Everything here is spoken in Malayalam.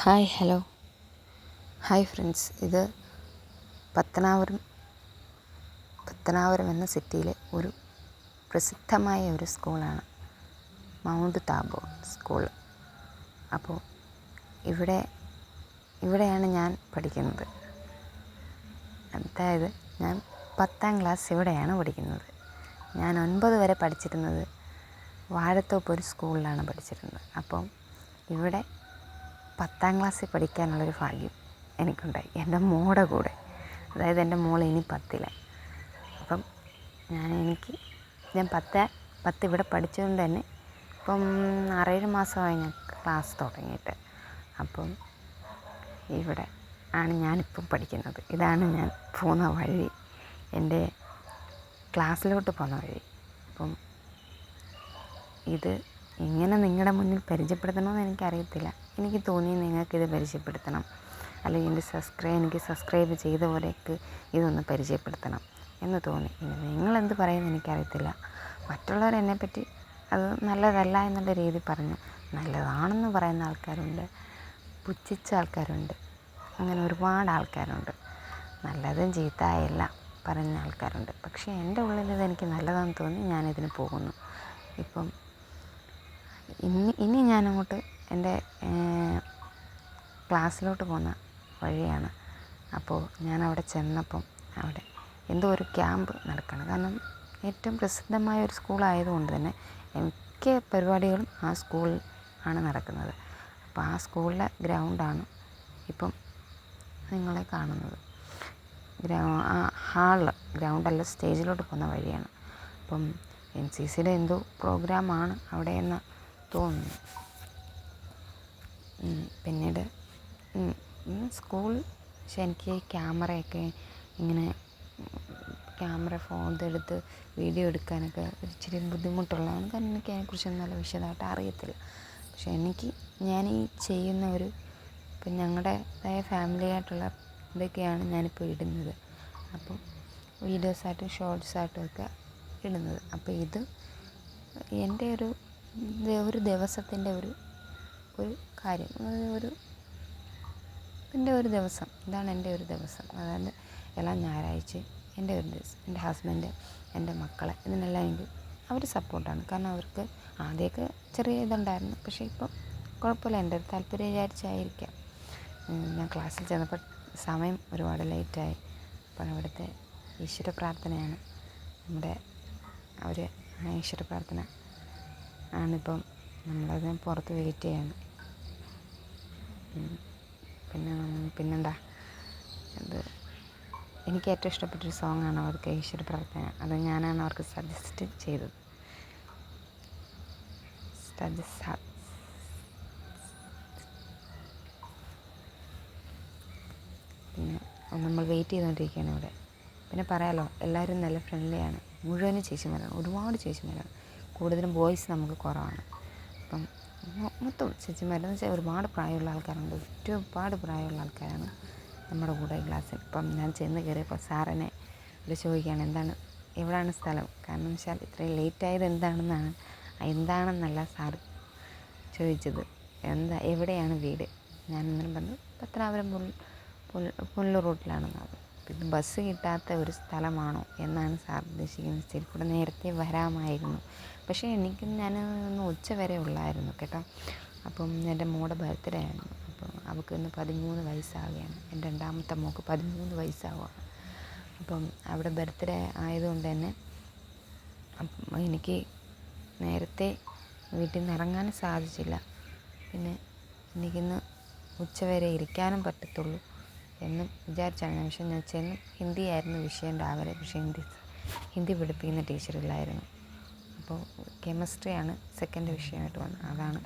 Hello hi friends. ഇത് പത്തനാപുരം എന്ന സിറ്റിയിലെ ഒരു പ്രസിദ്ധമായ ഒരു സ്കൂളാണ് മൗണ്ട് താബോർ സ്കൂൾ. അപ്പോൾ ഇവിടെയാണ് ഞാൻ പഠിക്കുന്നത്. അതായത് ഞാൻ 10ാം ക്ലാസ് ഇവിടെയാണ് പഠിക്കുന്നത്. ഞാൻ 9 വരെ പഠിച്ചിരുന്നത് വാഴത്തോപ്പ് ഒരു സ്കൂളിലാണ് പഠിച്ചിരുന്നത്. അപ്പം ഇവിടെ 10ാം ക്ലാസ്സിൽ പഠിക്കാനുള്ളൊരു ഭാഗ്യം എനിക്കുണ്ടായി, എൻ്റെ മോളുടെ കൂടെ. അതായത് എൻ്റെ മോൾ ഇനി 10ൽ. അപ്പം ഞാൻ 10 ഇവിടെ പഠിച്ചതുകൊണ്ട് തന്നെ ഇപ്പം 6-7 മാസമായി ഞാൻ ക്ലാസ് തുടങ്ങിയിട്ട്. അപ്പം ഇവിടെ ആണ് ഞാനിപ്പം പഠിക്കുന്നത്. ഇതാണ് ഞാൻ പോകുന്ന വഴി, എൻ്റെ ക്ലാസ്സിലോട്ട് പോകുന്ന വഴി. അപ്പം ഇത് ഇങ്ങനെ നിങ്ങളുടെ മുന്നിൽ പരിചയപ്പെടുത്തണമെന്ന് എനിക്കറിയത്തില്ല. എനിക്ക് തോന്നി നിങ്ങൾക്കിത് പരിചയപ്പെടുത്തണം, അല്ലെങ്കിൽ എനിക്ക് സബ്സ്ക്രൈബ് ചെയ്തവരേക്ക് ഇതൊന്ന് പരിചയപ്പെടുത്തണം എന്ന് തോന്നി. ഇനി നിങ്ങളെന്ത് പറയുമെന്ന് എനിക്കറിയത്തില്ല. മറ്റുള്ളവർ എന്നെപ്പറ്റി അത് നല്ലതല്ല എന്നുള്ള രീതി പറഞ്ഞു, നല്ലതാണെന്ന് പറയുന്ന ആൾക്കാരുണ്ട്, പുച്ഛിച്ച ആൾക്കാരുണ്ട്, അങ്ങനെ ഒരുപാട് ആൾക്കാരുണ്ട്. നല്ലതും ചീത്തയെല്ലാം പറയുന്ന ആൾക്കാരുണ്ട്. പക്ഷേ എൻ്റെ ഉള്ളിൽ ഇതെനിക്ക് നല്ലതാണെന്ന് തോന്നി ഞാനിതിന് പോകുന്നു. ഇപ്പം ഇനി ഞാനങ്ങോട്ട് എൻ്റെ ക്ലാസ്സിലോട്ട് പോകുന്ന വഴിയാണ്. അപ്പോൾ ഞാനവിടെ ചെന്നപ്പം അവിടെ എന്തോ ഒരു ക്യാമ്പ് നടക്കുകയാണ്. കാരണം ഏറ്റവും പ്രസിദ്ധമായ ഒരു സ്കൂളായതുകൊണ്ട് തന്നെ മിക്ക പരിപാടികളും ആ സ്കൂളിൽ ആണ് നടക്കുന്നത്. അപ്പോൾ ആ സ്കൂളിലെ ഗ്രൗണ്ടാണ് ഇപ്പം നിങ്ങളെ കാണുന്നത്. ഗ്രൗണ്ടല്ല, സ്റ്റേജിലോട്ട് പോകുന്ന വഴിയാണ്. അപ്പം NCCയുടെ എന്തോ പ്രോഗ്രാമാണ് അവിടെ എന്ന് തോന്നുന്നു. പിന്നീട് സ്കൂൾ, പക്ഷെ എനിക്ക് ക്യാമറയൊക്കെ ഇങ്ങനെ ഫോൺ എടുത്ത് വീഡിയോ എടുക്കാനൊക്കെ ഇച്ചിരി ബുദ്ധിമുട്ടുള്ളതാണ്. കാരണം എനിക്ക് അതിനെക്കുറിച്ചൊന്നും നല്ല വിശദമായിട്ട് അറിയത്തില്ല. പക്ഷെ ഞാൻ ഈ ചെയ്യുന്ന ഇപ്പം ഞങ്ങളുടേതായ ഫാമിലി ആയിട്ടുള്ള ഇതൊക്കെയാണ് ഞാനിപ്പോൾ ഇടുന്നത്. അപ്പോൾ വീഡിയോസായിട്ടും ഷോർട്സായിട്ടും ഒക്കെ ഇടുന്നത്. അപ്പോൾ ഇത് എൻ്റെ ഒരു ദിവസത്തിൻ്റെ ഒരു കാര്യം, എൻ്റെ ഒരു ദിവസം, ഇതാണ് എൻ്റെ ഒരു ദിവസം. അതായത് എല്ലാ ഞായറാഴ്ചയും എൻ്റെ ഒരു ദിവസം, എൻ്റെ ഹസ്ബൻഡ്, എൻ്റെ മക്കളെ, ഇതിനെല്ലാം അവർ സപ്പോർട്ടാണ്. കാരണം അവർക്ക് ആദ്യമൊക്കെ ചെറിയ ഇതുണ്ടായിരുന്നു, പക്ഷേ ഇപ്പം കുഴപ്പമില്ല. എൻ്റെ ഒരു താല്പര്യം വിചാരിച്ചായിരിക്കാം. ഞാൻ ക്ലാസ്സിൽ ചെന്നപ്പോൾ സമയം ഒരുപാട് ലേറ്റായി. അപ്പം അവിടുത്തെ ഈശ്വര പ്രാർത്ഥനയാണ് ഈശ്വര പ്രാർത്ഥന ആണിപ്പം നമ്മളത് പുറത്ത് വെയിറ്റ് ചെയ്യാണ്. പിന്നെന്താ, എനിക്ക് ഏറ്റവും ഇഷ്ടപ്പെട്ടൊരു സോങ്ങാണ് അവർക്ക് ഈശ്വര പ്രാർത്ഥന. അത് ഞാനാണ് അവർക്ക് സജസ്റ്റ് ചെയ്തത്. പിന്നെ നമ്മൾ വെയിറ്റ് ചെയ്തുകൊണ്ടിരിക്കുകയാണ് ഇവിടെ. പിന്നെ പറയാമല്ലോ, എല്ലാവരും നല്ല ഫ്രണ്ട്ലിയാണ്. മുഴുവനും ചേച്ചിമാരാണ്, ഒരുപാട് ചേച്ചിമാരാണ്. കൂടുതലും ബോയ്സ് നമുക്ക് കുറവാണ്. അപ്പം മൊത്തം ചേച്ചിമാരെന്ന് വെച്ചാൽ ഒരുപാട് പ്രായമുള്ള ആൾക്കാരുണ്ട്. ഒരുപാട് പ്രായമുള്ള ആൾക്കാരാണ് നമ്മുടെ കൂടെ ക്ലാസ്സിൽ. ഇപ്പം ഞാൻ ചെന്ന് കയറിയപ്പോൾ സാറിനെ ചോദിക്കുകയാണ്, എവിടെയാണ് സ്ഥലം, കാരണം വെച്ചാൽ ഇത്രയും ലേറ്റായത് എന്താണെന്നല്ല സാറ് ചോദിച്ചത്, എവിടെയാണ് വീട്. ഞാൻ അന്നേരം പറഞ്ഞു പത്തനാപുരം പുനലൂർ റൂട്ടിലാണെന്ന് പറഞ്ഞു. ഇത് ബസ് കിട്ടാത്ത ഒരു സ്ഥലമാണോ എന്നാണ് സാർ ഉദ്ദേശിക്കുന്നത്. ശരി, കൂടെ നേരത്തെ വരാമായിരുന്നു, പക്ഷേ ഞാനൊന്ന് ഉച്ച വരെ ഉള്ളായിരുന്നു കേട്ടോ. അപ്പം എൻ്റെ മോളുടെ ബർത്ത്ഡേ ആയിരുന്നു. അപ്പം അവൾക്ക് ഇന്ന് 13 വയസ്സാവുകയാണ്. എൻ്റെ രണ്ടാമത്തെ മോൾക്ക് 13 വയസ്സാവുകയാണ്. അപ്പം അവിടെ ബർത്ത്ഡേ ആയതുകൊണ്ട് തന്നെ എനിക്ക് നേരത്തെ വീട്ടിൽ നിന്ന് ഇറങ്ങാനും സാധിച്ചില്ല. പിന്നെ എനിക്കിന്ന് ഉച്ചവരെ ഇരിക്കാനും പറ്റത്തുള്ളൂ എന്നും വിചാരിച്ചാണ് ഞാൻ. പക്ഷേ ഞാൻ ചെന്ന് ഹിന്ദിയായിരുന്നു വിഷയം രാവിലെ. പക്ഷേ ഹിന്ദി പഠിപ്പിക്കുന്ന ടീച്ചറില്ലായിരുന്നു. അപ്പോൾ കെമിസ്ട്രിയാണ് സെക്കൻഡ് വിഷയമായിട്ട് വന്നത്. അതാണ്